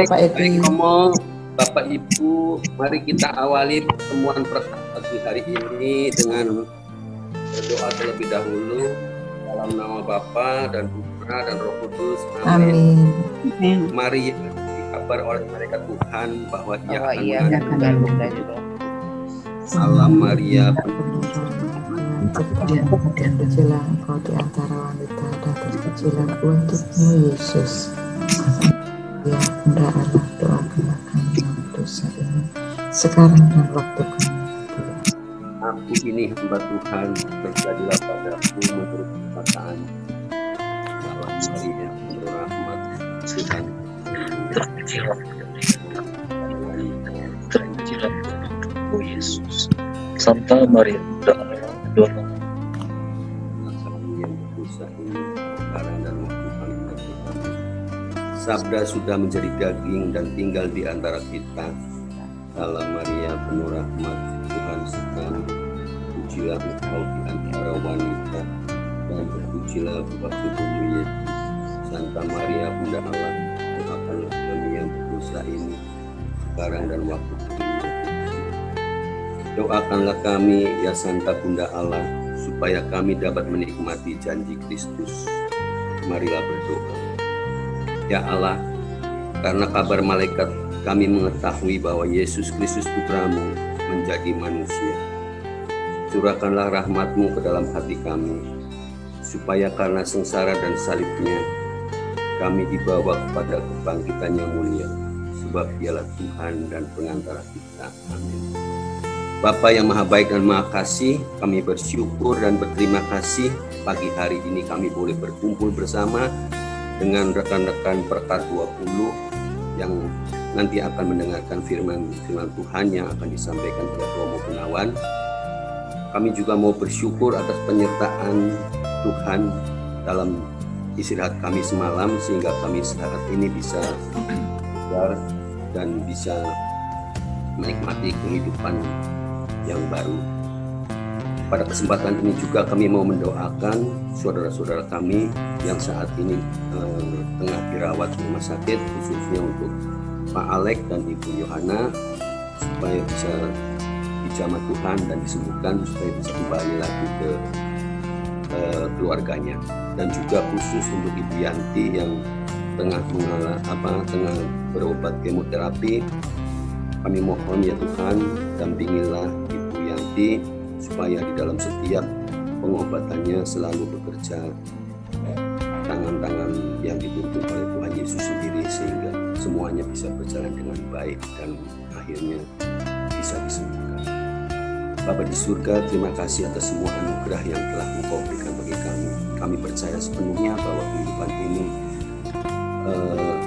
Bapak Baik, Edi. Romo, Bapak Ibu, mari kita awali pertemuan pagi hari ini dengan berdoa terlebih dahulu dalam nama Bapa dan Putra dan Roh Kudus. Amin. Mari dikabar oleh malaikat Tuhan bahwa Ia akan mengandung. Salam Maria, penuh dan terpujilah Engkau di antara wanita dan terpujilah buah tubuhmu Yesus. Ya Bunda Allah, doakanlah kami yang berdosa ini sekarang dan waktu kami mati. Aku ini hamba Tuhan, terjadilah padaku menurut perkataan. Salam Maria, penuh rahmat Tuhan. Yesus, Santa Maria, Bunda Allah, doakan kami yang berdosa ini sekarang dan waktu kami mati. Sabda sudah menjadi daging dan tinggal di antara kita. Salam Maria, penuh rahmat Tuhan sertamu. Pujilah Engkau di antara wanita dan terpujilah buah tubuhmu Yesus. Santa Maria, Bunda Allah, doakanlah kami yang berdosa ini sekarang dan waktu kami mati. Doakanlah kami, ya Santa Bunda Allah, supaya kami dapat menikmati janji Kristus. Marilah berdoa. Ya Allah, karena kabar malaikat kami mengetahui bahwa Yesus Kristus Putramu menjadi manusia. Curahkanlah rahmat-Mu ke dalam hati kami, supaya karena sengsara dan salibnya, kami dibawa kepada kebangkitan yang mulia, sebab Dialah Tuhan dan pengantara kita. Amin. Bapa yang maha baik dan maha kasih, kami bersyukur dan berterima kasih pagi hari ini kami boleh berkumpul bersama dengan rekan-rekan Perkat 20 yang nanti akan mendengarkan firman Tuhan yang akan disampaikan oleh Romo Gunawan. Kami juga mau bersyukur atas penyertaan Tuhan dalam istirahat kami semalam, sehingga kami saat ini bisa belajar dan bisa menikmati kehidupan yang baru. Pada kesempatan ini juga kami mau mendoakan saudara-saudara kami yang saat ini tengah dirawat di rumah sakit, khususnya untuk Pak Alek dan Ibu Yohana, supaya bisa dijamah Tuhan dan disembuhkan, supaya bisa kembali lagi ke keluarganya. Dan juga khusus untuk Ibu Yanti yang tengah berobat kemoterapi, kami mohon ya Tuhan, dampingilah Ibu Yanti supaya di dalam setiap pengobatannya selalu bekerja tangan-tangan yang dituntun oleh Tuhan Yesus sendiri, sehingga semuanya bisa berjalan dengan baik dan akhirnya bisa disembuhkan. Bapa di surga, terima kasih atas semua anugerah yang telah Engkau berikan bagi kami. Kami percaya sepenuhnya bahwa kehidupan ini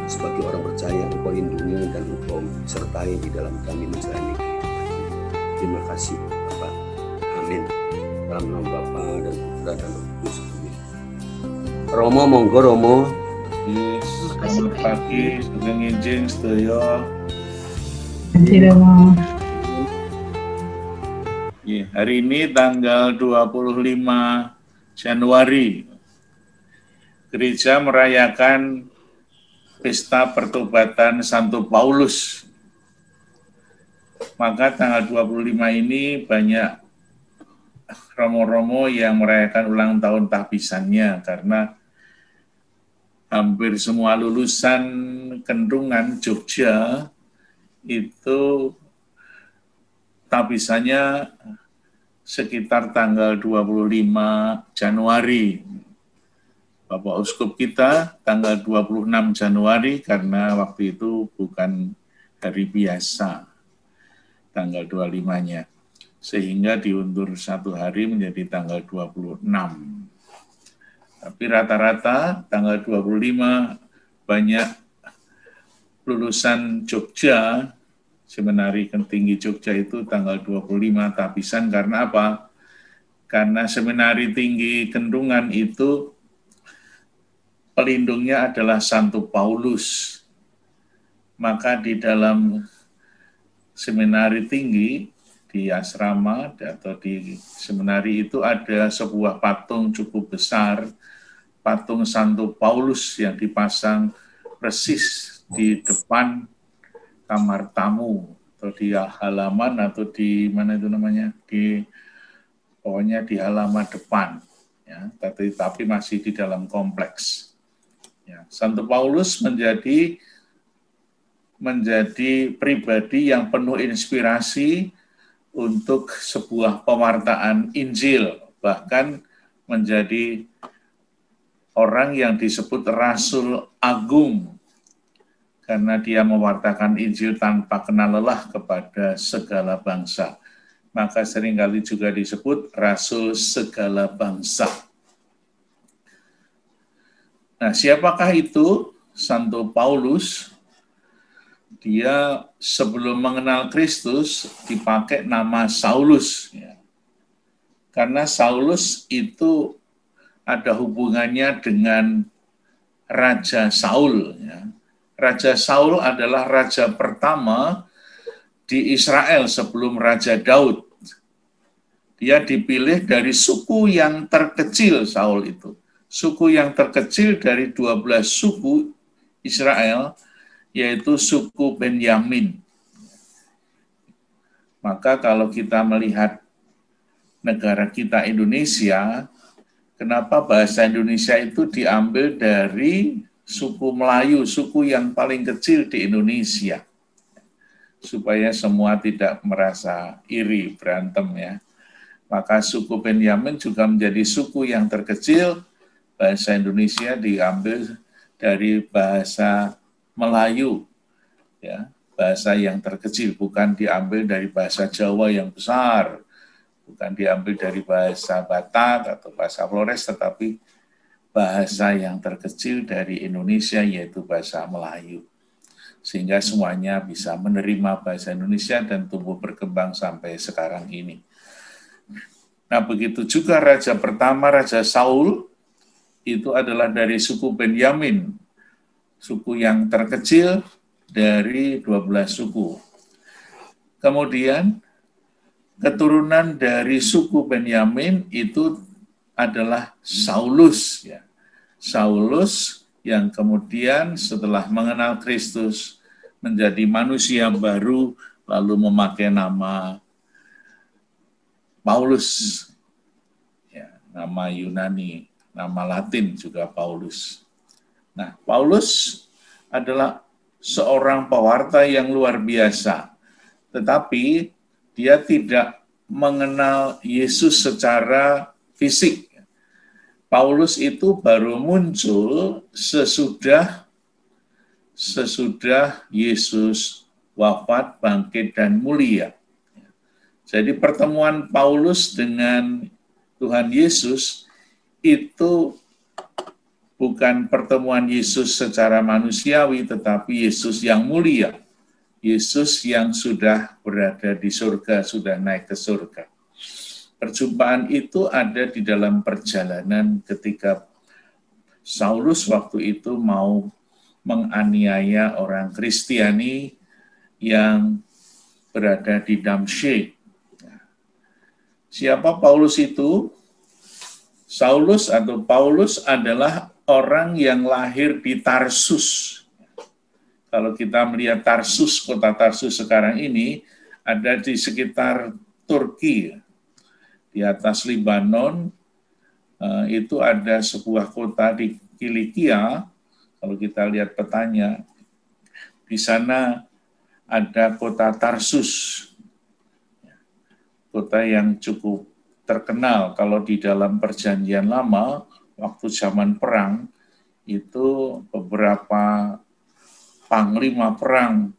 sebagai orang percaya Engkau lindungi dan Engkau sertai di dalam kami menjalani kehidupan. Terima kasih Bapa. Amin. Dalam nama Bapa dan Putra dan Roh Kudus. Amin. Romo, monggo Romo. Selamat pagi, sugeng enjing sedaya. Hari ini tanggal 25 Januari, gereja merayakan Pesta Pertobatan Santo Paulus. Maka tanggal 25 ini banyak romo-romo yang merayakan ulang tahun tahbisannya, karena hampir semua lulusan Kendungan Jogja itu tahbisannya sekitar tanggal 25 Januari. Bapak Uskup kita tanggal 26 Januari karena waktu itu bukan hari biasa, tanggal 25-nya. Sehingga diundur satu hari menjadi tanggal 26. Tapi rata-rata tanggal 25 banyak lulusan Jogja, Seminari Tinggi Jogja itu tanggal 25 tahbisan. Karena apa? Karena Seminari Tinggi Kendungan itu pelindungnya adalah Santo Paulus. Maka di dalam Seminari Tinggi, di asrama atau di seminari itu ada sebuah patung cukup besar, patung Santo Paulus yang dipasang persis di depan kamar tamu atau di halaman atau di mana itu namanya, pokoknya di halaman depan, ya, tapi masih di dalam kompleks. Ya, Santo Paulus menjadi pribadi yang penuh inspirasi untuk sebuah pewartaan Injil, bahkan menjadi orang yang disebut Rasul Agung, karena dia mewartakan Injil tanpa kenal lelah kepada segala bangsa. Maka seringkali juga disebut Rasul segala bangsa. Nah, siapakah itu Santo Paulus? Dia sebelum mengenal Kristus dipakai nama Saulus. Ya. Karena Saulus itu ada hubungannya dengan Raja Saul. Ya. Raja Saul adalah raja pertama di Israel sebelum Raja Daud. Dia dipilih dari suku yang terkecil Saul itu. Suku yang terkecil dari 12 suku Israel, yaitu suku Benyamin. Maka kalau kita melihat negara kita Indonesia, kenapa bahasa Indonesia itu diambil dari suku Melayu, suku yang paling kecil di Indonesia, supaya semua tidak merasa iri, berantem ya. Maka suku Benyamin juga menjadi suku yang terkecil. Bahasa Indonesia diambil dari bahasa Melayu, ya, bahasa yang terkecil, bukan diambil dari bahasa Jawa yang besar, bukan diambil dari bahasa Batak atau bahasa Flores, tetapi bahasa yang terkecil dari Indonesia, yaitu bahasa Melayu. Sehingga semuanya bisa menerima bahasa Indonesia dan tumbuh berkembang sampai sekarang ini. Nah, begitu juga raja pertama, Raja Saul, itu adalah dari suku Benyamin, suku yang terkecil dari 12 suku. Kemudian, keturunan dari suku Benyamin itu adalah Saulus. Ya. Saulus yang kemudian setelah mengenal Kristus menjadi manusia baru, lalu memakai nama Paulus, ya, nama Yunani, nama Latin juga Paulus. Nah, Paulus adalah seorang pewarta yang luar biasa, tetapi dia tidak mengenal Yesus secara fisik. Paulus itu baru muncul sesudah Yesus wafat, bangkit, dan mulia. Jadi pertemuan Paulus dengan Tuhan Yesus itu bukan pertemuan Yesus secara manusiawi, tetapi Yesus yang mulia. Yesus yang sudah berada di surga, sudah naik ke surga. Perjumpaan itu ada di dalam perjalanan ketika Saulus waktu itu mau menganiaya orang Kristiani yang berada di Damsyik. Siapa Paulus itu? Saulus atau Paulus adalah orang yang lahir di Tarsus. Kalau kita melihat Tarsus, kota Tarsus sekarang ini, ada di sekitar Turki. Di atas Libanon, itu ada sebuah kota di Kilikia. Kalau kita lihat petanya, di sana ada kota Tarsus. Kota yang cukup terkenal kalau di dalam Perjanjian Lama, waktu zaman perang, itu beberapa panglima perang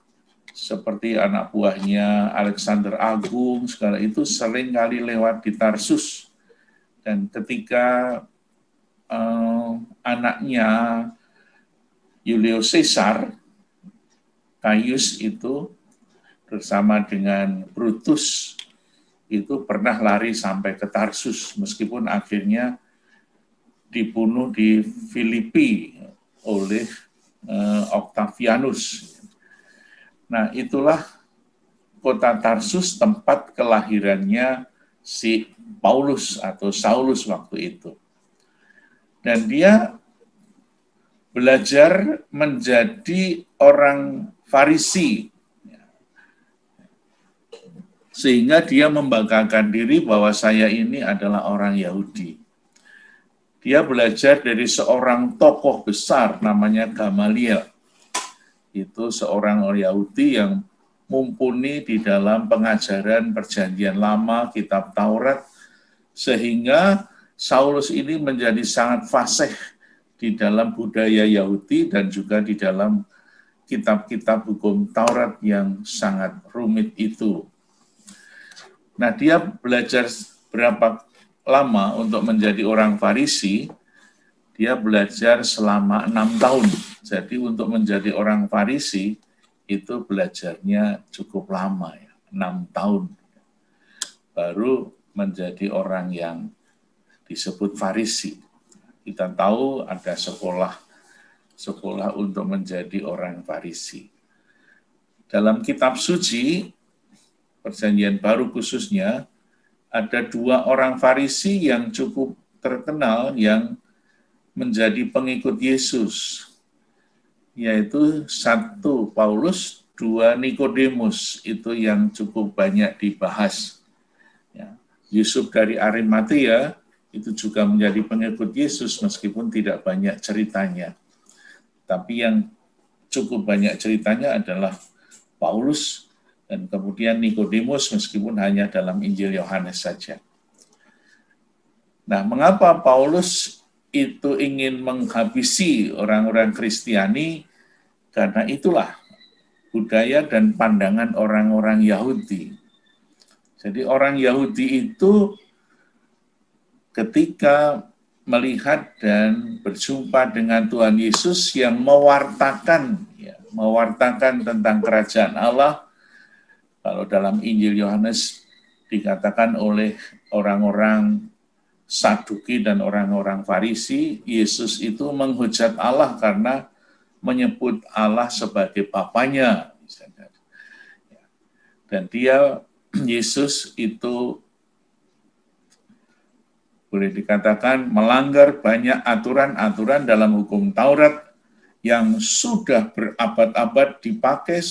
seperti anak buahnya Alexander Agung, segala itu sering kali lewat di Tarsus. Dan ketika anaknya Julius Caesar, Gaius itu bersama dengan Brutus, itu pernah lari sampai ke Tarsus, meskipun akhirnya dibunuh di Filipi oleh Octavianus. Nah, itulah kota Tarsus, tempat kelahirannya si Paulus atau Saulus waktu itu. Dan dia belajar menjadi orang Farisi, sehingga dia membanggakan diri bahwa saya ini adalah orang Yahudi. Dia belajar dari seorang tokoh besar namanya Gamaliel. Itu seorang orang Yahudi yang mumpuni di dalam pengajaran Perjanjian Lama, kitab Taurat, sehingga Saulus ini menjadi sangat fasih di dalam budaya Yahudi dan juga di dalam kitab-kitab hukum Taurat yang sangat rumit itu. Nah, dia belajar berapa lama untuk menjadi orang Farisi? Dia belajar selama 6 tahun. Jadi untuk menjadi orang Farisi itu belajarnya cukup lama, ya, 6 tahun. Baru menjadi orang yang disebut Farisi. Kita tahu ada sekolah untuk menjadi orang Farisi. Dalam kitab suci, Perjanjian Baru khususnya, ada 2 orang Farisi yang cukup terkenal yang menjadi pengikut Yesus, yaitu 1 Paulus, 2 Nikodemus, itu yang cukup banyak dibahas. Ya. Yusuf dari Arimatea itu juga menjadi pengikut Yesus meskipun tidak banyak ceritanya. Tapi yang cukup banyak ceritanya adalah Paulus dan kemudian Nikodemus meskipun hanya dalam Injil Yohanes saja. Nah, mengapa Paulus itu ingin menghabisi orang-orang Kristiani? Karena itulah budaya dan pandangan orang-orang Yahudi. Jadi orang Yahudi itu ketika melihat dan berjumpa dengan Tuhan Yesus yang mewartakan tentang kerajaan Allah. Kalau dalam Injil Yohanes dikatakan oleh orang-orang Saduki dan orang-orang Farisi, Yesus itu menghujat Allah karena menyebut Allah sebagai Bapanya. Dan Yesus itu boleh dikatakan melanggar banyak aturan-aturan dalam hukum Taurat yang sudah berabad-abad dipakai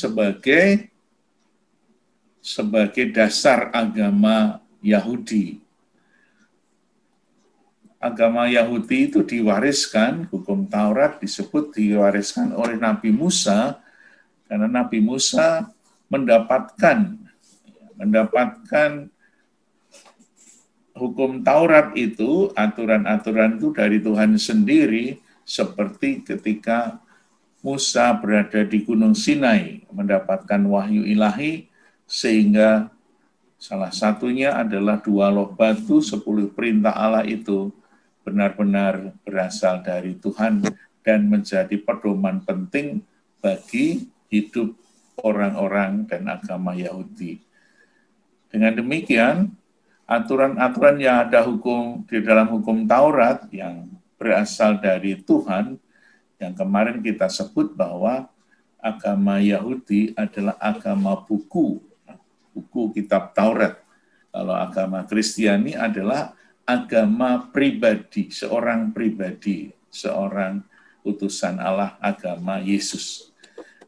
sebagai dasar agama Yahudi. Agama Yahudi itu diwariskan, hukum Taurat disebut diwariskan oleh Nabi Musa, karena Nabi Musa mendapatkan hukum Taurat itu, aturan-aturan itu dari Tuhan sendiri, seperti ketika Musa berada di Gunung Sinai, mendapatkan wahyu ilahi, sehingga salah satunya adalah 2 loh batu, 10 perintah Allah itu benar-benar berasal dari Tuhan dan menjadi pedoman penting bagi hidup orang-orang dan agama Yahudi. Dengan demikian, aturan-aturan yang ada di dalam hukum Taurat yang berasal dari Tuhan, yang kemarin kita sebut bahwa agama Yahudi adalah agama buku kitab Taurat. Kalau agama Kristiani adalah agama pribadi, seorang utusan Allah, agama Yesus.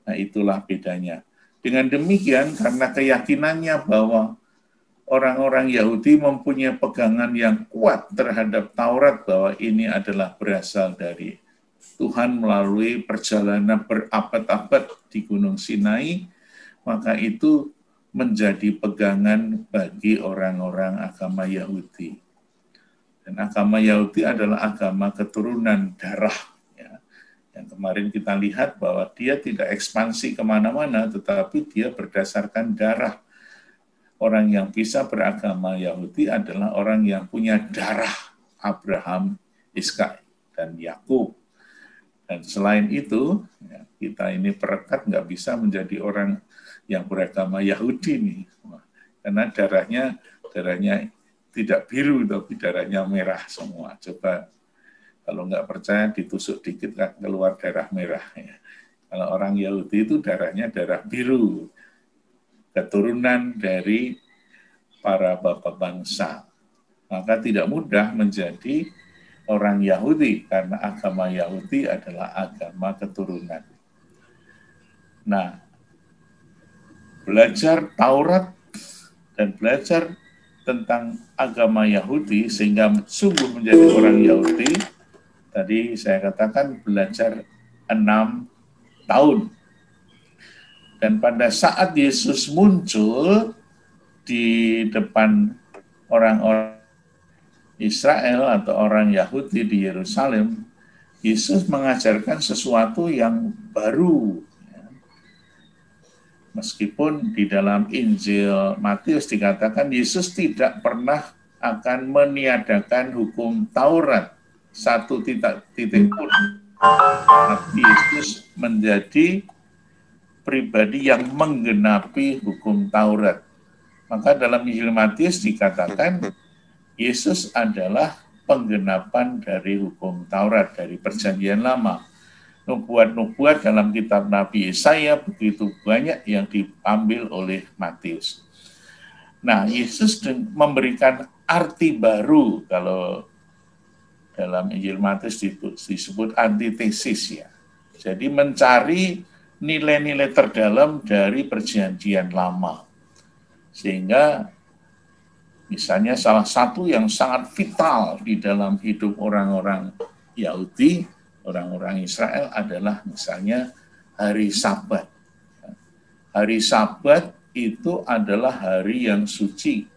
Nah, itulah bedanya. Dengan demikian, karena keyakinannya bahwa orang-orang Yahudi mempunyai pegangan yang kuat terhadap Taurat, bahwa ini adalah berasal dari Tuhan melalui perjalanan berabad-abad di Gunung Sinai, maka itu menjadi pegangan bagi orang-orang agama Yahudi. Dan agama Yahudi adalah agama keturunan darah. Ya. Yang kemarin kita lihat bahwa dia tidak ekspansi kemana-mana, tetapi dia berdasarkan darah. Orang yang bisa beragama Yahudi adalah orang yang punya darah Abraham, Ishak, dan Yakub. Dan selain itu, ya, kita ini perekat nggak bisa menjadi orang yang beragama Yahudi nih, karena darahnya tidak biru, tapi darahnya merah semua. Coba kalau nggak percaya ditusuk dikit keluar darah merah. Ya. Kalau orang Yahudi itu darahnya darah biru, keturunan dari para bapak bangsa. Maka tidak mudah menjadi orang Yahudi, karena agama Yahudi adalah agama keturunan. Nah, belajar Taurat dan belajar tentang agama Yahudi sehingga sungguh menjadi orang Yahudi, tadi saya katakan belajar 6 tahun. Dan pada saat Yesus muncul di depan orang-orang Israel atau orang Yahudi di Yerusalem, Yesus mengajarkan sesuatu yang baru. Meskipun di dalam Injil Matius dikatakan Yesus tidak pernah akan meniadakan hukum Taurat satu titik pun. Tapi Yesus menjadi pribadi yang menggenapi hukum Taurat. Maka dalam Injil Matius dikatakan Yesus adalah penggenapan dari hukum Taurat, dari Perjanjian Lama. Nubuat-nubuat dalam kitab Nabi Yesaya begitu banyak yang diambil oleh Matius. Nah, Yesus memberikan arti baru, kalau dalam Injil Matius disebut antitesis ya. Jadi mencari nilai-nilai terdalam dari Perjanjian Lama. Sehingga misalnya salah satu yang sangat vital di dalam hidup orang-orang Yahudi, orang-orang Israel adalah misalnya hari Sabat. Hari Sabat itu adalah hari yang suci,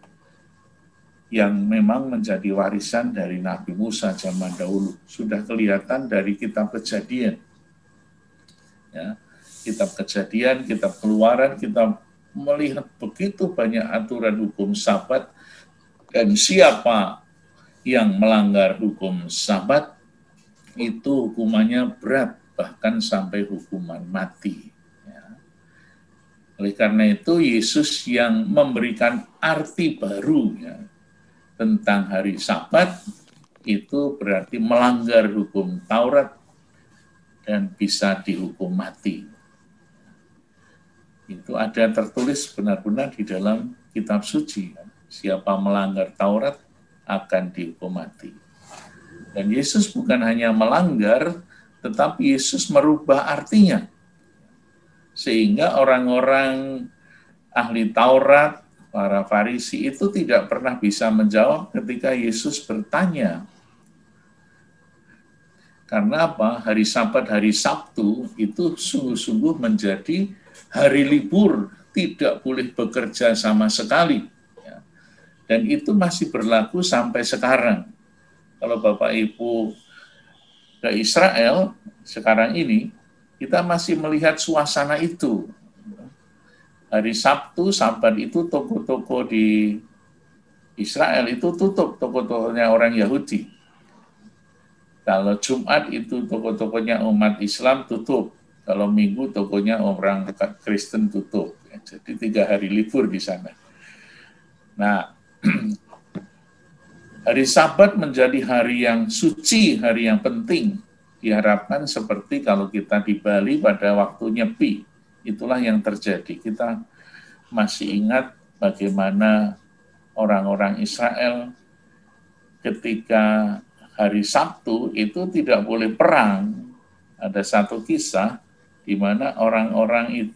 yang memang menjadi warisan dari Nabi Musa zaman dahulu. Sudah kelihatan dari kitab Kejadian. Ya, kitab Kejadian, kitab Keluaran, kita melihat begitu banyak aturan hukum Sabat, dan siapa yang melanggar hukum Sabat, itu hukumannya berat, bahkan sampai hukuman mati. Ya. Oleh karena itu, Yesus yang memberikan arti baru ya, tentang hari Sabat, itu berarti melanggar hukum Taurat dan bisa dihukum mati. Itu ada tertulis benar-benar di dalam kitab suci. Ya. Siapa melanggar Taurat akan dihukum mati. Dan Yesus bukan hanya melanggar, tetapi Yesus merubah artinya. Sehingga orang-orang ahli Taurat, para Farisi itu tidak pernah bisa menjawab ketika Yesus bertanya. Karena apa? Hari Sabat, hari Sabtu itu sungguh-sungguh menjadi hari libur, tidak boleh bekerja sama sekali. Dan itu masih berlaku sampai sekarang. Kalau Bapak Ibu ke Israel sekarang ini, kita masih melihat suasana itu. Hari Sabtu, Sabat itu toko-toko di Israel itu tutup, toko-tokonya orang Yahudi. Kalau Jumat itu toko-tokonya umat Islam tutup. Kalau Minggu tokonya orang Kristen tutup. Jadi 3 hari libur di sana. Nah, hari Sabat menjadi hari yang suci, hari yang penting. Diharapkan seperti kalau kita di Bali pada waktu Nyepi. Itulah yang terjadi. Kita masih ingat bagaimana orang-orang Israel ketika hari Sabtu itu tidak boleh perang. Ada satu kisah di mana orang-orang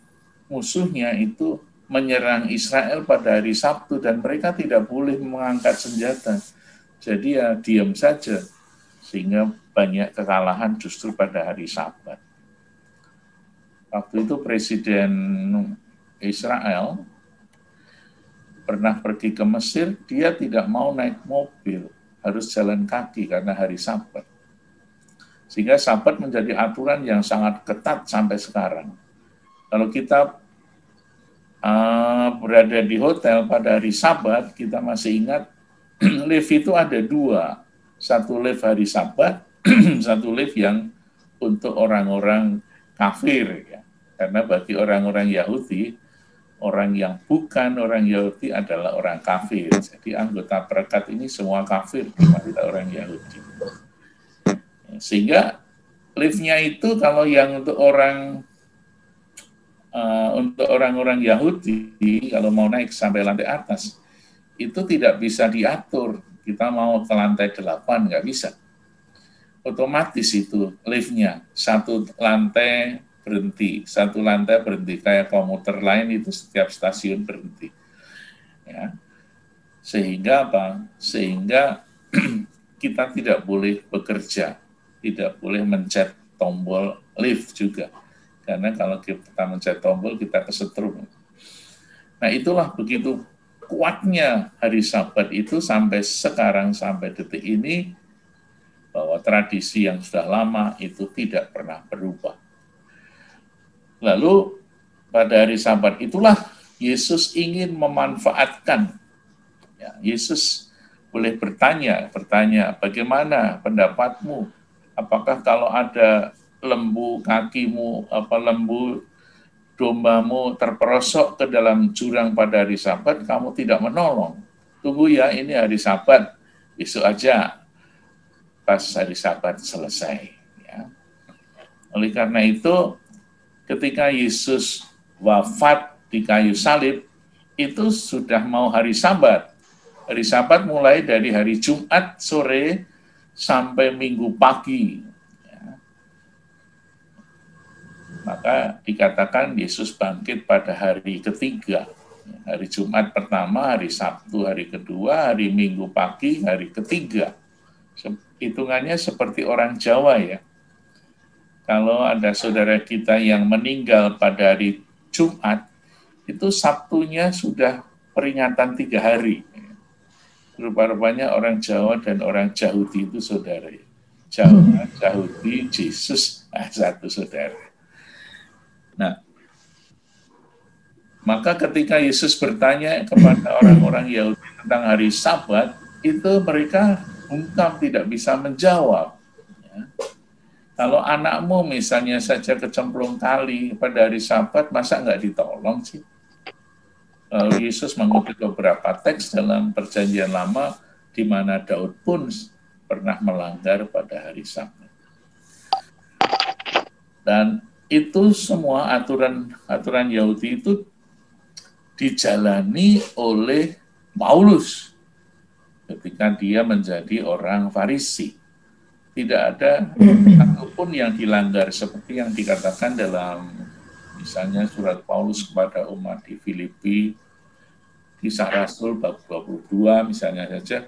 musuhnya itu menyerang Israel pada hari Sabtu dan mereka tidak boleh mengangkat senjata. Jadi ya diam saja, sehingga banyak kekalahan justru pada hari Sabat. Waktu itu Presiden Israel pernah pergi ke Mesir, dia tidak mau naik mobil, harus jalan kaki karena hari Sabat. Sehingga Sabat menjadi aturan yang sangat ketat sampai sekarang. Kalau kita berada di hotel pada hari Sabat, kita masih ingat lift itu ada 2. Satu lift hari Sabat, satu lift yang untuk orang-orang kafir. Ya. Karena bagi orang-orang Yahudi, orang yang bukan orang Yahudi adalah orang kafir. Jadi anggota perekat ini semua kafir, tidak orang Yahudi. Sehingga liftnya itu kalau yang untuk orang-orang Yahudi, kalau mau naik sampai lantai atas, itu tidak bisa diatur. Kita mau ke lantai 8, nggak bisa. otomatis itu liftnya, satu lantai berhenti, kayak komuter lain itu setiap stasiun berhenti. Ya. Sehingga apa? Sehingga kita tidak boleh bekerja, tidak boleh mencet tombol lift juga. Karena kalau kita mencet tombol, kita kesetrum. Nah, itulah begitu kuatnya hari Sabat itu sampai sekarang, sampai detik ini, bahwa tradisi yang sudah lama itu tidak pernah berubah. Lalu pada hari Sabat itulah Yesus ingin memanfaatkan. Ya, Yesus boleh bertanya, bagaimana pendapatmu? Apakah kalau ada lembu kakimu, lembu dombamu terperosok ke dalam jurang pada hari Sabat, kamu tidak menolong? Tunggu ya, ini hari Sabat, besok aja pas hari Sabat selesai. Ya. Oleh karena itu, ketika Yesus wafat di kayu salib, itu sudah mau hari Sabat. Hari Sabat mulai dari hari Jumat sore sampai Minggu pagi. Ya. Maka dikatakan Yesus bangkit pada hari ketiga. Hari Jumat pertama, hari Sabtu, hari kedua, hari Minggu pagi, hari ketiga. Hitungannya seperti orang Jawa ya. Kalau ada saudara kita yang meninggal pada hari Jumat, itu Sabtunya sudah peringatan 3 hari. Rupa-rupanya orang Jawa dan orang Yahudi itu saudara. Jawa, Yahudi, Yesus, satu saudara. Nah, maka ketika Yesus bertanya kepada orang-orang Yahudi tentang hari Sabat, itu mereka bungkam tidak bisa menjawab. Ya. Kalau anakmu misalnya saja kecemplung kali pada hari Sabat, masa nggak ditolong sih? Lalu Yesus mengutip beberapa teks dalam Perjanjian Lama di mana Daud pun pernah melanggar pada hari Sabat. Dan itu semua aturan Yahudi itu dijalani oleh Paulus ketika dia menjadi orang Farisi. Tidak ada satupun yang dilanggar seperti yang dikatakan dalam misalnya surat Paulus kepada umat di Filipi, Kisah Rasul bab 22 misalnya saja,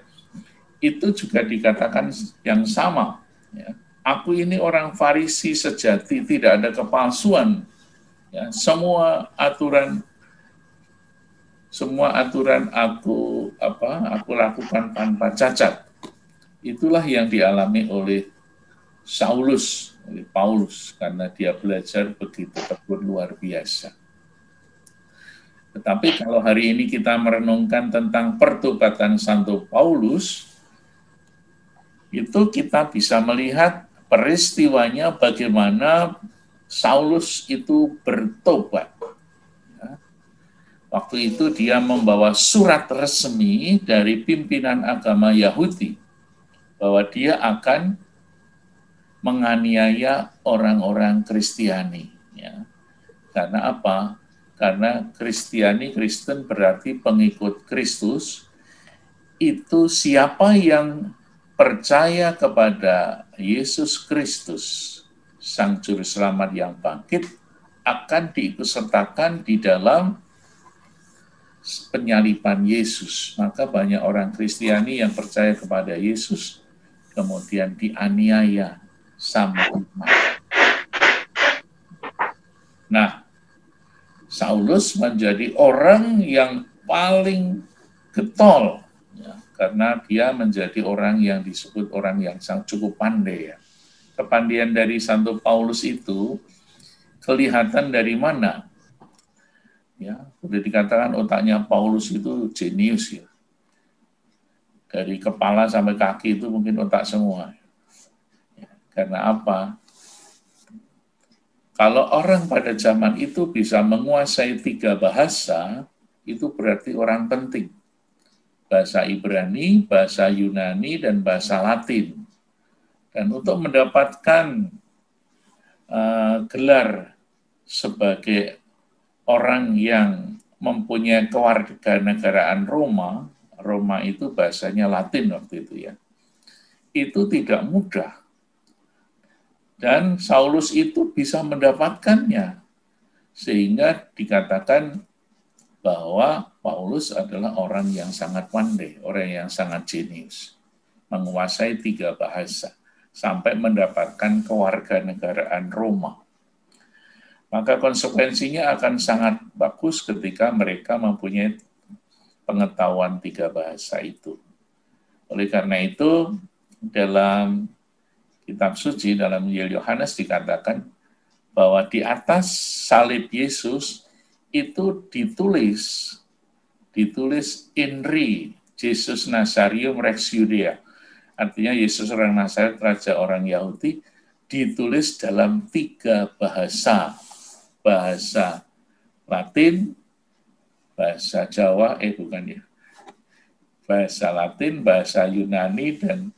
itu juga dikatakan yang sama. Ya. Aku ini orang Farisi sejati, tidak ada kepalsuan. Ya, semua aturan aku lakukan tanpa cacat. Itulah yang dialami oleh Paulus, karena dia belajar begitu tekun luar biasa. Tetapi kalau hari ini kita merenungkan tentang pertobatan Santo Paulus, itu kita bisa melihat peristiwanya bagaimana Saulus itu bertobat. Waktu itu dia membawa surat resmi dari pimpinan agama Yahudi bahwa dia akan menganiaya orang-orang Kristiani. Ya. Karena apa? Karena Kristen berarti pengikut Kristus. Itu siapa yang percaya kepada Yesus Kristus, Sang Juru Selamat yang bangkit, akan diikutsertakan di dalam penyaliban Yesus. Maka banyak orang Kristiani yang percaya kepada Yesus, kemudian dianiaya sampai mati. Nah, Saulus menjadi orang yang paling getol, ya, karena dia menjadi orang yang disebut orang yang sangat cukup pandai. Ya. Kepandaian dari Santo Paulus itu kelihatan dari mana? Ya, sudah dikatakan otaknya Paulus itu jenius ya. Dari kepala sampai kaki itu mungkin otak semua. Ya, karena apa? Kalau orang pada zaman itu bisa menguasai 3 bahasa, itu berarti orang penting. Bahasa Ibrani, bahasa Yunani, dan bahasa Latin. Dan untuk mendapatkan gelar sebagai orang yang mempunyai kewarganegaraan Roma itu bahasanya Latin waktu itu ya, itu tidak mudah. Dan Saulus itu bisa mendapatkannya, sehingga dikatakan bahwa Paulus adalah orang yang sangat pandai, orang yang sangat jenius, menguasai 3 bahasa, sampai mendapatkan kewarganegaraan Roma. Maka konsekuensinya akan sangat bagus ketika mereka mempunyai pengetahuan 3 bahasa itu. Oleh karena itu, dalam kitab suci, dalam Injil Yohanes dikatakan bahwa di atas salib Yesus itu ditulis INRI, Jesus Nazarium Rex Judea. Artinya Yesus orang Nazaret, Raja orang Yahudi, ditulis dalam 3 bahasa. Bahasa Latin, bahasa Jawa, bahasa Latin, bahasa Yunani, dan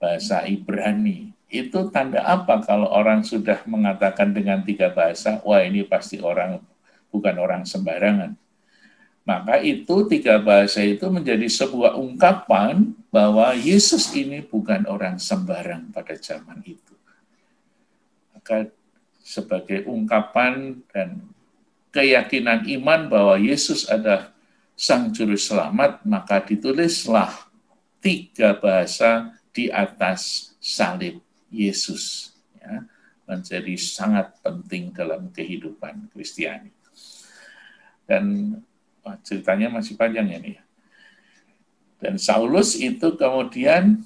bahasa Ibrani. Itu tanda apa kalau orang sudah mengatakan dengan 3 bahasa, wah ini pasti bukan orang sembarangan. Maka itu 3 bahasa itu menjadi sebuah ungkapan bahwa Yesus ini bukan orang sembarang pada zaman itu. Maka sebagai ungkapan dan keyakinan iman bahwa Yesus adalah Sang Juru Selamat, maka ditulislah 3 bahasa di atas salib Yesus. Ya, menjadi sangat penting dalam kehidupan Kristiani. Dan ceritanya masih panjang ya nih. Dan Saulus itu kemudian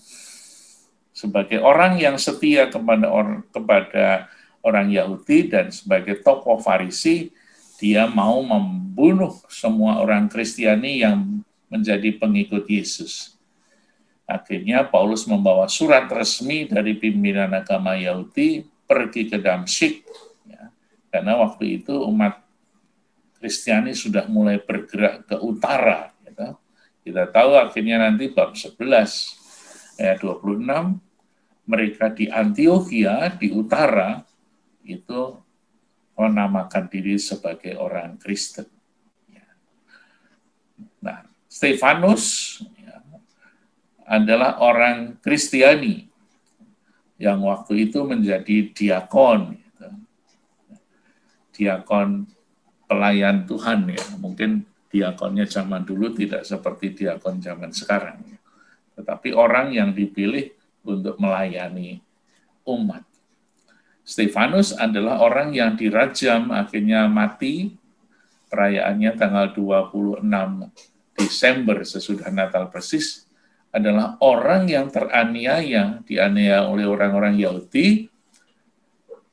sebagai orang yang setia kepada orang Yahudi dan sebagai tokoh Farisi, dia mau membunuh semua orang Kristiani yang menjadi pengikut Yesus. Akhirnya Paulus membawa surat resmi dari pimpinan agama Yahudi pergi ke Damsyik, ya, karena waktu itu umat Kristiani sudah mulai bergerak ke utara. Gitu. Kita tahu akhirnya nanti bab 11 ayat 26, mereka di Antiokhia di utara itu menamakan diri sebagai orang Kristen. Nah, Stefanus adalah orang Kristiani yang waktu itu menjadi diakon. Diakon pelayan Tuhan ya, mungkin diakonnya zaman dulu tidak seperti diakon zaman sekarang, tetapi orang yang dipilih untuk melayani umat. Stefanus adalah orang yang dirajam, akhirnya mati, perayaannya tanggal 26 Desember sesudah Natal persis, adalah orang yang dianiaya oleh orang-orang Yahudi,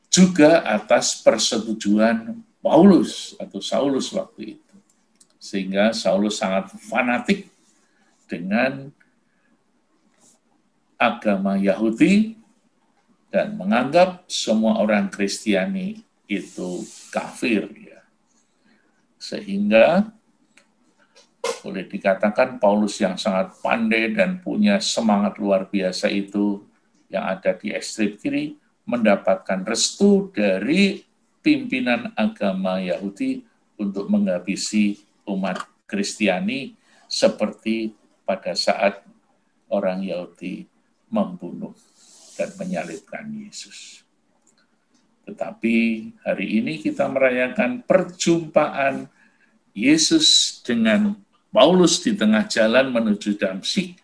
juga atas persetujuan Paulus atau Saulus waktu itu. Sehingga Saulus sangat fanatik dengan agama Yahudi dan menganggap semua orang Kristiani itu kafir. Ya. Sehingga boleh dikatakan Paulus yang sangat pandai dan punya semangat luar biasa itu yang ada di ekstrem kiri mendapatkan restu dari pimpinan agama Yahudi untuk menghabisi umat Kristiani seperti pada saat orang Yahudi membunuh dan menyalibkan Yesus. Tetapi hari ini kita merayakan perjumpaan Yesus dengan Paulus di tengah jalan menuju Damsyik.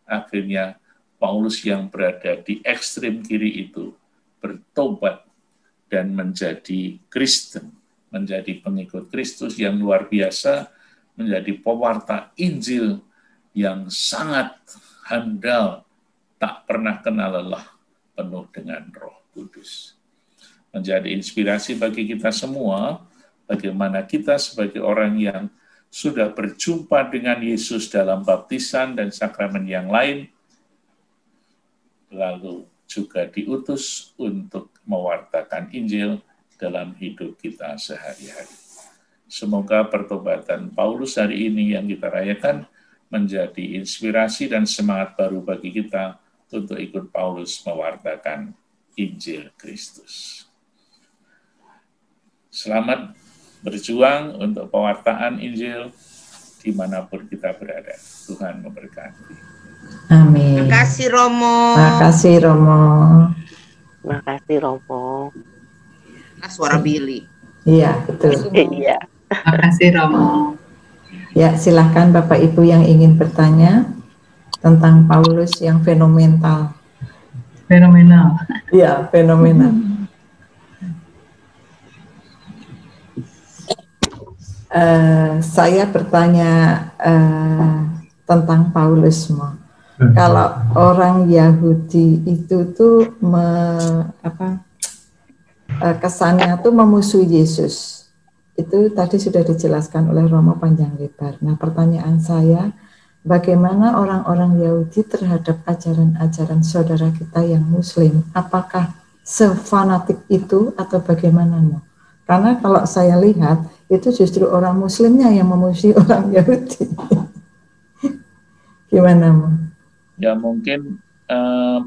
Akhirnya Paulus yang berada di ekstrem kiri itu bertobat dan menjadi Kristen, menjadi pengikut Kristus yang luar biasa, menjadi pewarta Injil yang sangat handal, tak pernah kenal lelah, penuh dengan Roh Kudus. Menjadi inspirasi bagi kita semua, bagaimana kita sebagai orang yang sudah berjumpa dengan Yesus dalam baptisan dan sakramen yang lain, lalu juga diutus untuk mewartakan Injil dalam hidup kita sehari-hari. Semoga pertobatan Paulus hari ini yang kita rayakan menjadi inspirasi dan semangat baru bagi kita untuk ikut Paulus mewartakan Injil Kristus. Selamat berjuang untuk pewartaan Injil dimanapun kita berada. Tuhan memberkati. Amin. Terima kasih Romo. Terima kasih Romo. Makasih Romo. Suara Billy. Iya, betul. Iya. Makasih Romo. Ya, silahkan Bapak Ibu yang ingin bertanya tentang Paulus yang fenomenal. Fenomenal. Iya, fenomenal. Saya bertanya tentang Paulus. Kalau orang Yahudi itu tuh kesannya tuh memusuhi Yesus. Itu tadi sudah dijelaskan oleh Romo panjang lebar. Nah, pertanyaan saya, bagaimana orang-orang Yahudi terhadap ajaran-ajaran saudara kita yang Muslim? Apakah sefanatik itu atau bagaimana? Karena kalau saya lihat, itu justru orang Muslimnya yang memusuhi orang Yahudi. Gimana, Mo? Ya mungkin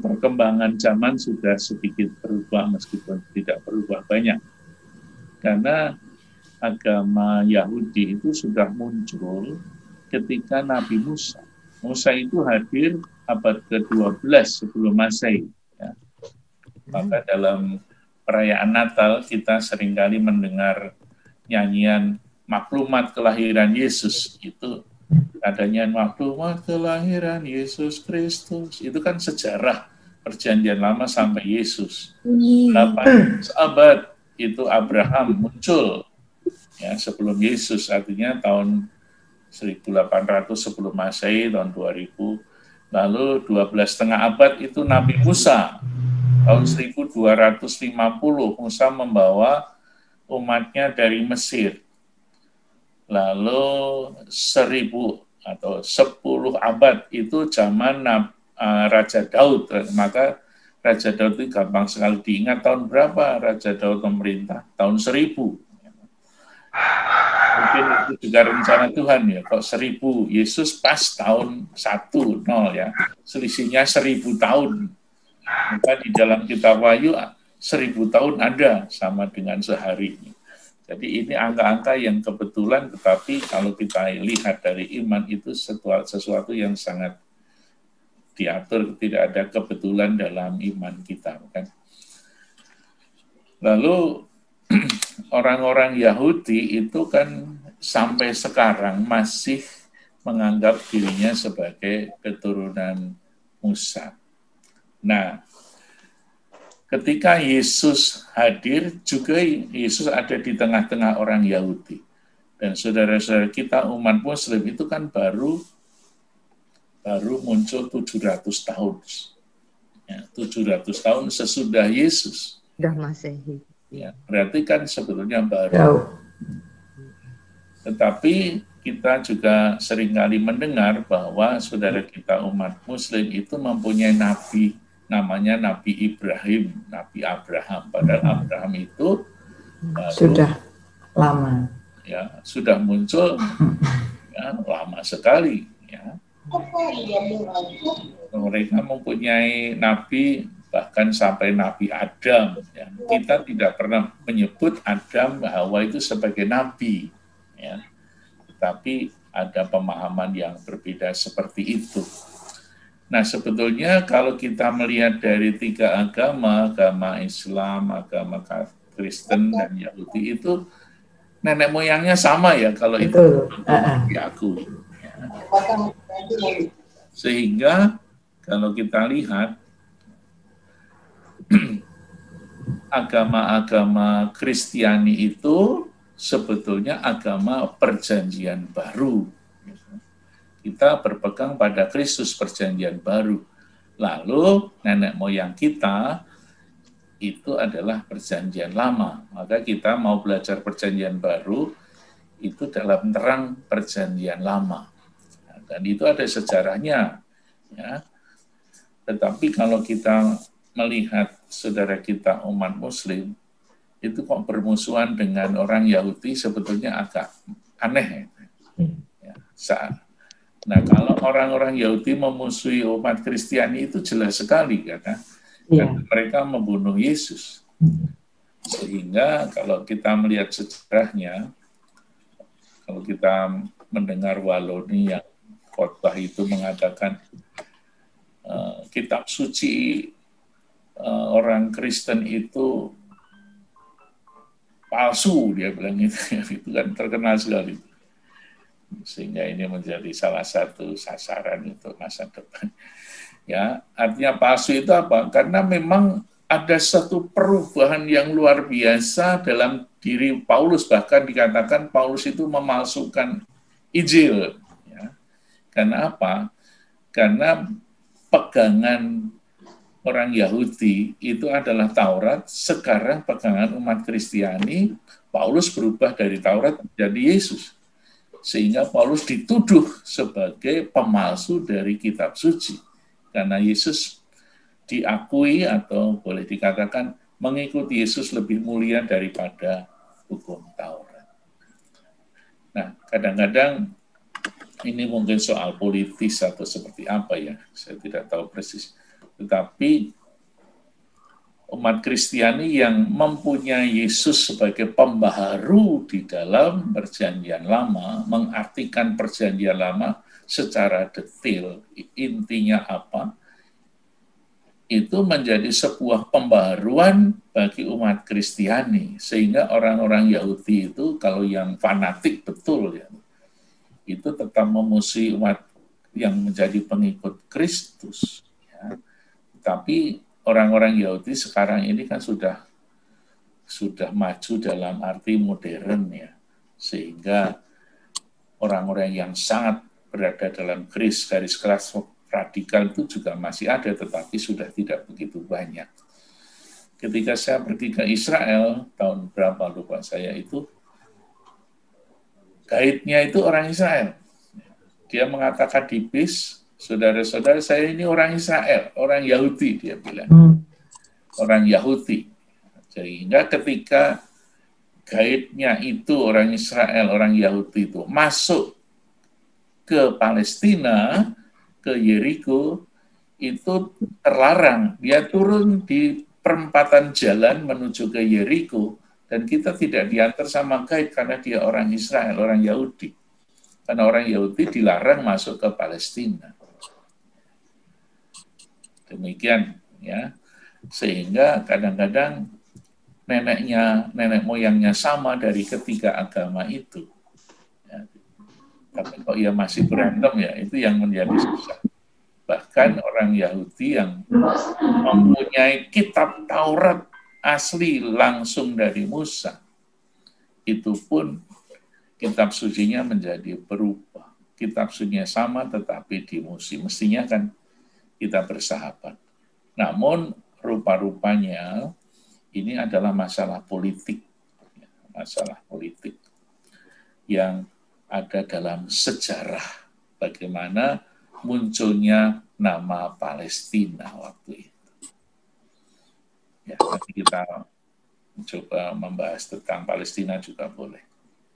perkembangan zaman sudah sedikit berubah meskipun tidak berubah banyak. Karena agama Yahudi itu sudah muncul ketika Nabi Musa. Musa itu hadir abad ke-12 sebelum Masehi. Ya. Maka dalam perayaan Natal kita seringkali mendengar nyanyian maklumat kelahiran Yesus. Itu adanya maklumat kelahiran Yesus Kristus. Itu kan sejarah perjanjian lama sampai Yesus. 8 abad itu Abraham muncul. Ya, sebelum Yesus, artinya tahun 1800 sebelum Masehi, tahun 2000. Lalu 12,5 abad itu Nabi Musa. Tahun 1250 Musa membawa umatnya dari Mesir. Lalu 1000 atau 10 abad itu zaman Raja Daud. Maka Raja Daud itu gampang sekali diingat tahun berapa Raja Daud memerintah? Tahun 1000. Mungkin itu juga rencana Tuhan ya, kok 1000, Yesus pas tahun 10 ya, selisihnya 1000 tahun. Maka di dalam kitab Wahyu 1000 tahun ada sama dengan sehari. Jadi ini angka-angka yang kebetulan, tetapi kalau kita lihat dari iman itu sesuatu yang sangat diatur, tidak ada kebetulan dalam iman kita, kan? Lalu orang-orang Yahudi itu kan sampai sekarang masih menganggap dirinya sebagai keturunan Musa. Nah, ketika Yesus hadir, juga Yesus ada di tengah-tengah orang Yahudi. Dan saudara-saudara kita umat Muslim itu kan baru muncul 700 tahun. Ya, 700 tahun sesudah Yesus. Sudah Masehi. Ya, berarti kan sebetulnya baru. Jauh. Tetapi kita juga seringkali mendengar bahwa saudara kita umat Muslim itu mempunyai nabi, namanya Nabi Ibrahim, Nabi Abraham. Padahal Abraham itu baru, sudah lama. Ya, sudah muncul ya, lama sekali. Ya. Mereka mempunyai nabi bahkan sampai Nabi Adam. Ya. Kita tidak pernah menyebut Adam Hawa itu sebagai nabi. Ya. Tapi ada pemahaman yang berbeda seperti itu. Nah, sebetulnya kalau kita melihat dari 3 agama, agama Islam, agama Kristen, dan Yahudi itu nenek moyangnya sama ya kalau itu diakui. Ya. Sehingga kalau kita lihat agama-agama Kristiani itu sebetulnya agama perjanjian baru. Kita berpegang pada Kristus perjanjian baru. Lalu nenek moyang kita itu adalah perjanjian lama. Maka kita mau belajar perjanjian baru itu dalam terang perjanjian lama. Dan itu ada sejarahnya. Ya. Tetapi kalau kita melihat saudara kita umat Muslim, itu kok bermusuhan dengan orang Yahudi sebetulnya agak aneh. Ya, nah, kalau orang-orang Yahudi memusuhi umat Kristiani itu jelas sekali, karena mereka membunuh Yesus. Sehingga kalau kita melihat sejarahnya, kalau kita mendengar Waloni yang khotbah itu mengatakan kitab suci orang Kristen itu palsu, dia bilang itu kan terkenal sekali. Sehingga ini menjadi salah satu sasaran untuk masa depan. Ya, artinya palsu itu apa? Karena memang ada satu perubahan yang luar biasa dalam diri Paulus, bahkan dikatakan Paulus itu memalsukan Injil. Ya. Karena apa? Karena pegangan orang Yahudi itu adalah Taurat, sekarang pegangan umat Kristiani, Paulus berubah dari Taurat menjadi Yesus. Sehingga Paulus dituduh sebagai pemalsu dari kitab suci. Karena Yesus diakui atau boleh dikatakan mengikuti Yesus lebih mulia daripada hukum Taurat. Nah, kadang-kadang ini mungkin soal politis atau seperti apa ya, saya tidak tahu persis. Tetapi umat Kristiani yang mempunyai Yesus sebagai pembaharu di dalam perjanjian lama, mengartikan perjanjian lama secara detail, intinya apa, itu menjadi sebuah pembaharuan bagi umat Kristiani, sehingga orang-orang Yahudi itu, kalau yang fanatik betul ya, itu tetap memusuhi umat yang menjadi pengikut Kristus. Ya. Tapi orang-orang Yahudi sekarang ini kan sudah maju dalam arti modern ya, sehingga orang-orang yang sangat berada dalam garis keras radikal itu juga masih ada, tetapi sudah tidak begitu banyak. Ketika saya pergi ke Israel tahun berapa lupa saya, itu guide-nya itu orang Israel. Dia mengatakan di bis, saudara-saudara saya ini orang Israel, orang Yahudi, dia bilang. Orang Yahudi. Sehingga ketika guide-nya itu orang Israel, orang Yahudi itu masuk ke Palestina, ke Yeriko, itu terlarang. Dia turun di perempatan jalan menuju ke Yeriko, dan kita tidak diantar sama guide karena dia orang Israel, orang Yahudi. Karena orang Yahudi dilarang masuk ke Palestina. Demikian ya, sehingga kadang-kadang nenek moyangnya sama dari ketiga agama itu, ya. Tapi kok ia masih berantem ya, itu yang menjadi susah. Bahkan orang Yahudi yang mempunyai kitab Taurat asli langsung dari Musa, itu pun kitab sucinya menjadi berubah. Kitab sucinya sama tetapi dimusuhi. Mestinya kan kita bersahabat. Namun rupa-rupanya ini adalah masalah politik. Masalah politik yang ada dalam sejarah bagaimana munculnya nama Palestina waktu itu. Ya, nanti kita coba membahas tentang Palestina juga boleh.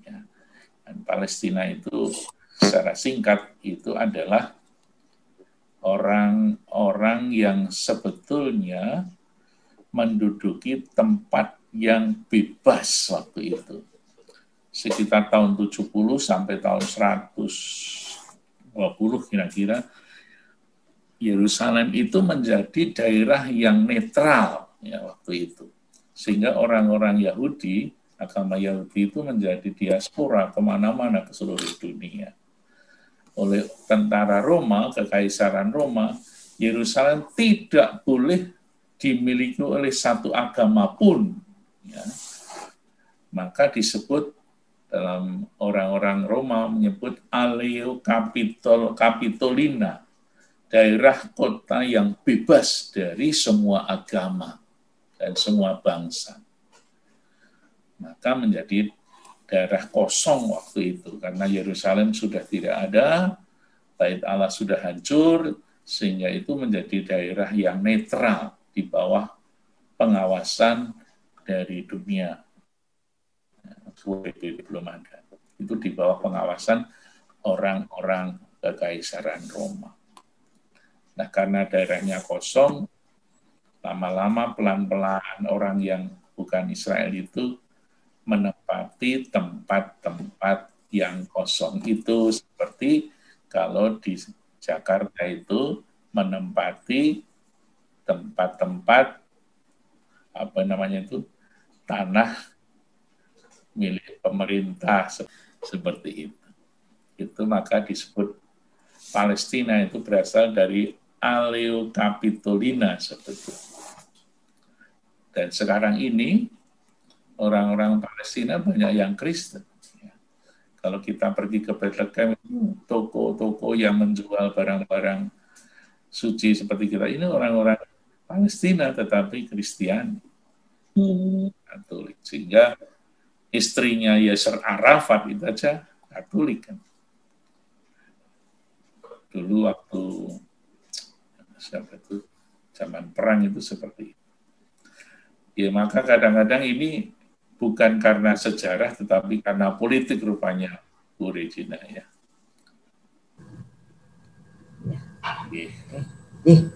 Ya. Dan Palestina itu secara singkat itu adalah orang-orang yang sebetulnya menduduki tempat yang bebas waktu itu. Sekitar tahun 70 sampai tahun 120 kira-kira, Yerusalem itu menjadi daerah yang netral ya waktu itu. Sehingga orang-orang Yahudi, agama Yahudi itu menjadi diaspora kemana-mana ke seluruh dunia. Oleh tentara Roma, kekaisaran Roma, Yerusalem tidak boleh dimiliki oleh satu agama pun. Ya. Maka disebut dalam orang-orang Roma menyebut Aleo Capitolina, daerah kota yang bebas dari semua agama dan semua bangsa. Maka menjadi daerah kosong waktu itu, karena Yerusalem sudah tidak ada, Bait Allah sudah hancur, sehingga itu menjadi daerah yang netral di bawah pengawasan dari dunia. PBB belum ada. Itu di bawah pengawasan orang-orang kekaisaran Roma. Nah, karena daerahnya kosong, lama-lama pelan-pelan orang yang bukan Israel itu menempati tempat-tempat yang kosong itu, seperti kalau di Jakarta itu menempati tempat-tempat tanah milik pemerintah seperti itu. Itu maka disebut Palestina itu berasal dari Aleo Capitolina seperti itu. Dan sekarang ini orang-orang Palestina banyak yang Kristen. Kalau kita pergi ke Bethlehem, toko-toko yang menjual barang-barang suci seperti kita ini orang-orang Palestina tetapi Kristiani, Katolik. Sehingga istrinya Yasser Arafat itu aja Katolik kan. Dulu waktu zaman perang itu seperti itu. Ya maka kadang-kadang ini bukan karena sejarah tetapi karena politik rupanya Bu Regina ya.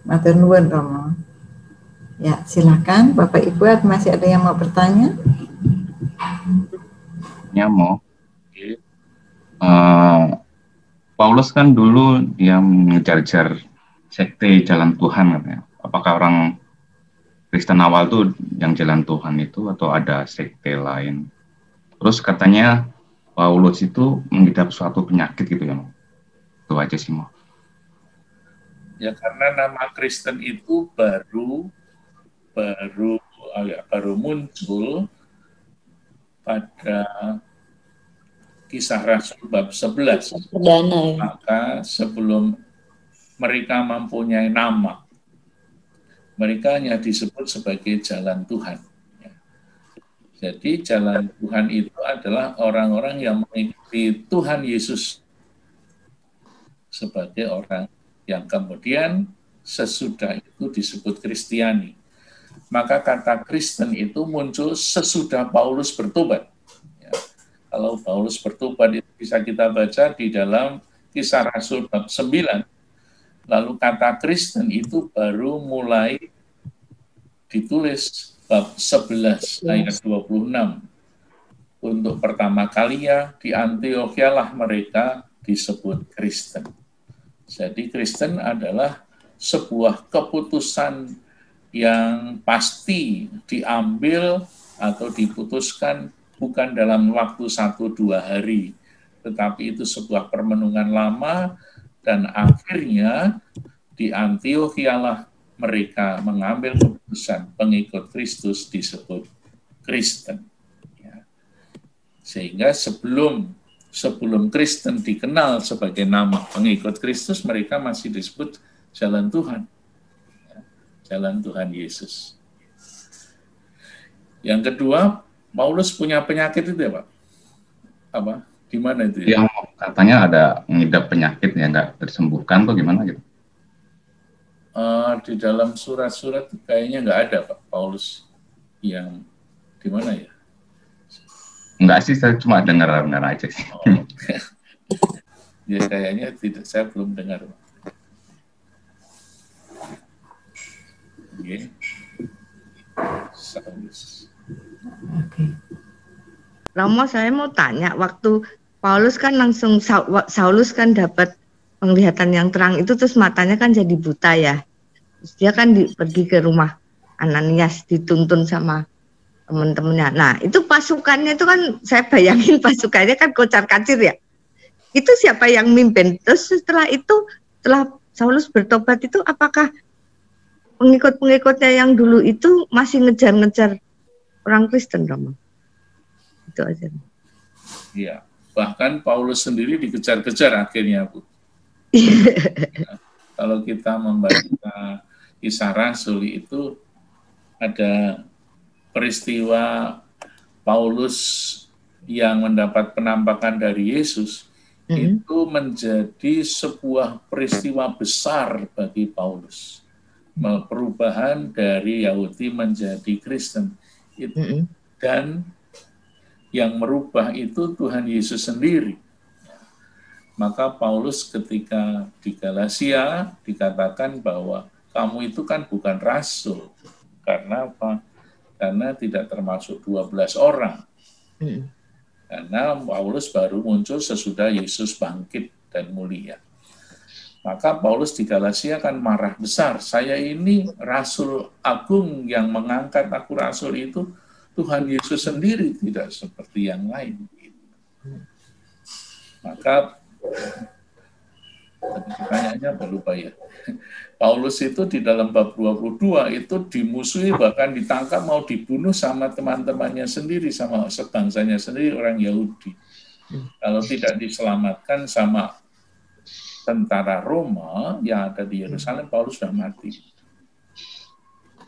Matur nuwun Romo. Ya, silakan Bapak Ibu, masih ada yang mau bertanya? Ya mau. Paulus kan dulu dia mengejar-jar sekte jalan Tuhan katanya. Apakah orang Kristen awal tuh yang jalan Tuhan itu atau ada sekte lain? Terus katanya Paulus itu mengidap suatu penyakit gitu ya, itu aja sih mau. Ya karena nama Kristen itu baru muncul pada Kisah Rasul bab 11. Perdana, ya. Maka sebelum mereka mempunyai nama, mereka hanya disebut sebagai jalan Tuhan. Jadi jalan Tuhan itu adalah orang-orang yang mengikuti Tuhan Yesus sebagai orang yang kemudian sesudah itu disebut Kristiani. Maka kata Kristen itu muncul sesudah Paulus bertobat. Ya. Kalau Paulus bertobat itu bisa kita baca di dalam Kisah Rasul bab 9. Lalu kata Kristen itu baru mulai ditulis bab 11 ayat 26. Untuk pertama kalinya di Antiokhia lah mereka disebut Kristen. Jadi Kristen adalah sebuah keputusan yang pasti diambil atau diputuskan bukan dalam waktu 1-2 hari, tetapi itu sebuah permenungan lama dan akhirnya di Antiokhia lah mereka mengambil keputusan pengikut Kristus disebut Kristen. Ya. Sehingga sebelum Kristen dikenal sebagai nama pengikut Kristus, mereka masih disebut jalan Tuhan. Ya. Jalan Tuhan Yesus. Yang kedua, Paulus punya penyakit itu ya Pak? Apa? Di mana itu ya? Yang katanya ada mengidap penyakit yang nggak tersembuhkan atau gimana gitu? Di dalam surat-surat kayaknya nggak ada Pak Paulus yang di mana ya? Enggak sih, saya cuma dengar aja sih. Oh. Ya kayaknya tidak, saya belum dengar Pak. Okay. Romo, saya mau tanya, waktu Paulus kan langsung, Saulus kan dapat penglihatan yang terang itu, terus matanya kan jadi buta ya. Terus dia kan pergi ke rumah Ananias, dituntun sama teman-temannya. Nah, itu pasukannya itu kan, saya bayangin pasukannya kan kocar-kacir ya. Itu siapa yang mimpin? Terus setelah Saulus bertobat itu, apakah pengikut-pengikutnya yang dulu itu masih ngejar-ngejar orang Kristen, Romo? Itu aja. Iya, bahkan Paulus sendiri dikejar-kejar akhirnya, Bu. Nah, kalau kita membaca Kisah Rasul itu ada peristiwa Paulus yang mendapat penampakan dari Yesus, itu menjadi sebuah peristiwa besar bagi Paulus. Perubahan dari Yahudi menjadi Kristen. Dan yang merubah itu Tuhan Yesus sendiri. Maka Paulus ketika di Galatia dikatakan bahwa kamu itu kan bukan rasul. Karena apa? Karena tidak termasuk 12 orang. Karena Paulus baru muncul sesudah Yesus bangkit dan mulia. Maka Paulus di Galatia kan marah besar. Saya ini rasul agung, yang mengangkat aku rasul itu Tuhan Yesus sendiri, tidak seperti yang lain. Maka pertanyaannya apa, lupa ya. Paulus itu di dalam bab 22 itu dimusuhi, bahkan ditangkap, mau dibunuh sama teman-temannya sendiri, sama sebangsanya sendiri, orang Yahudi. Kalau tidak diselamatkan sama tentara Roma yang ada di Yerusalem, Paulus sudah mati.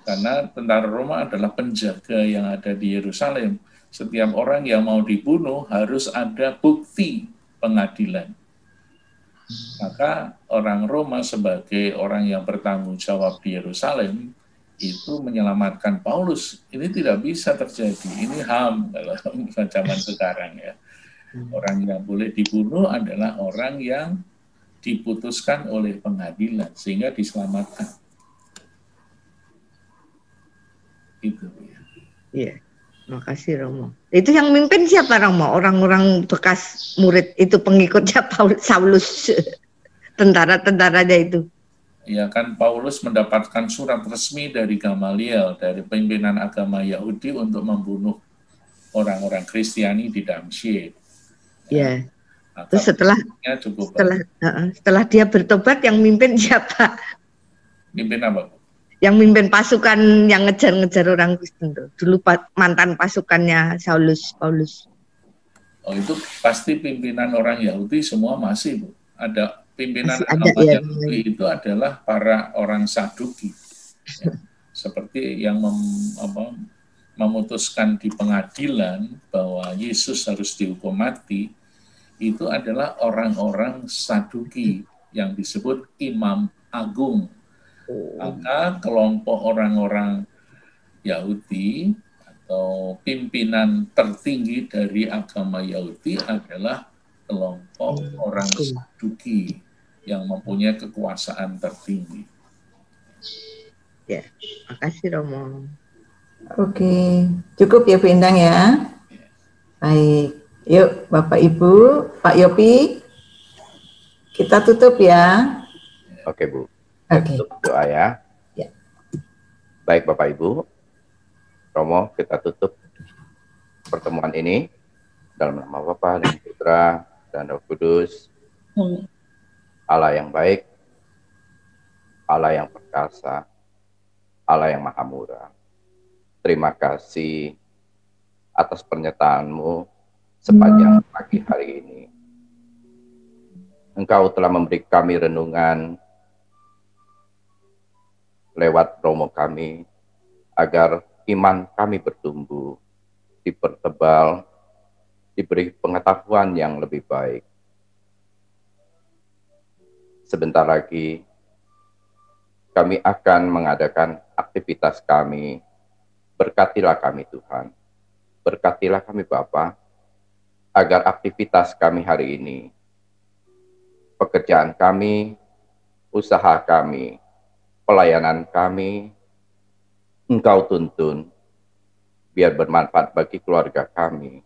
Karena tentara Roma adalah penjaga yang ada di Yerusalem. Setiap orang yang mau dibunuh harus ada bukti pengadilan. Maka orang Roma sebagai orang yang bertanggung jawab di Yerusalem itu menyelamatkan Paulus. Ini tidak bisa terjadi. Ini HAM dalam zaman sekarang ya. Orang yang boleh dibunuh adalah orang yang diputuskan oleh pengadilan sehingga diselamatkan. Itu ya. Iya. Makasih Romo. Itu yang mimpin siapa Romo? Orang-orang bekas murid itu, pengikutnya Saulus, tentara-tentaranya itu. Ya kan, Paulus mendapatkan surat resmi dari Gamaliel, dari pimpinan agama Yahudi untuk membunuh orang-orang Kristiani di Damsyik. Ya. Terus setelah dia bertobat, yang mimpin siapa? Mimpin apa? Yang mimpin pasukan yang ngejar-ngejar orang Kristen tuh. Dulu mantan pasukannya Paulus. Oh, itu pasti pimpinan orang Yahudi semua masih, Bu. Ada pimpinan Yahudi itu adalah para orang Saduki. Ya. Seperti yang memutuskan di pengadilan bahwa Yesus harus dihukum mati, itu adalah orang-orang Saduki yang disebut imam agung. Maka kelompok orang-orang Yahudi atau pimpinan tertinggi dari agama Yahudi adalah kelompok orang Saduki yang mempunyai kekuasaan tertinggi. Ya, makasih Romo. Oke, cukup ya Bu Endang ya. Baik. Yuk Bapak Ibu, Pak Yopi, kita tutup ya. Oke Bu, Oke. tutup doa ya. Ya. Baik Bapak Ibu, Romo, kita tutup pertemuan ini dalam nama Bapa dan Putra dan Roh Kudus. Allah yang baik, Allah yang perkasa, Allah yang maha murah. Terima kasih atas pernyataan-Mu sepanjang pagi hari ini. Engkau telah memberi kami renungan lewat Romo kami, agar iman kami bertumbuh, dipertebal, diberi pengetahuan yang lebih baik. Sebentar lagi, kami akan mengadakan aktivitas kami. Berkatilah kami Tuhan, berkatilah kami Bapa, agar aktivitas kami hari ini, pekerjaan kami, usaha kami, pelayanan kami, Engkau tuntun, biar bermanfaat bagi keluarga kami,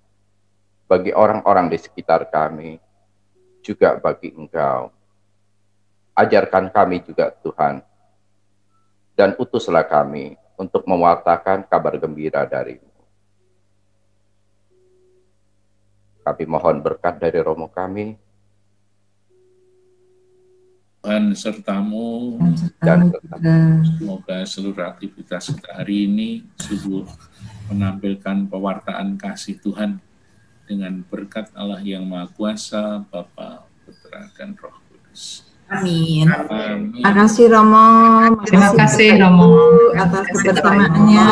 bagi orang-orang di sekitar kami, juga bagi Engkau. Ajarkan kami juga Tuhan, dan utuslah kami untuk mewartakan kabar gembira dari-Mu. Kami mohon berkat dari Romo kami. Tuhan sertamu, Dan semoga seluruh aktivitas kita hari ini sungguh menampilkan pewartaan kasih Tuhan dengan berkat Allah yang Maha Kuasa, Bapa, Putra, dan Roh Kudus. Amin. Amin. Terima kasih Romo. Terima kasih Romo atas kebersamaannya.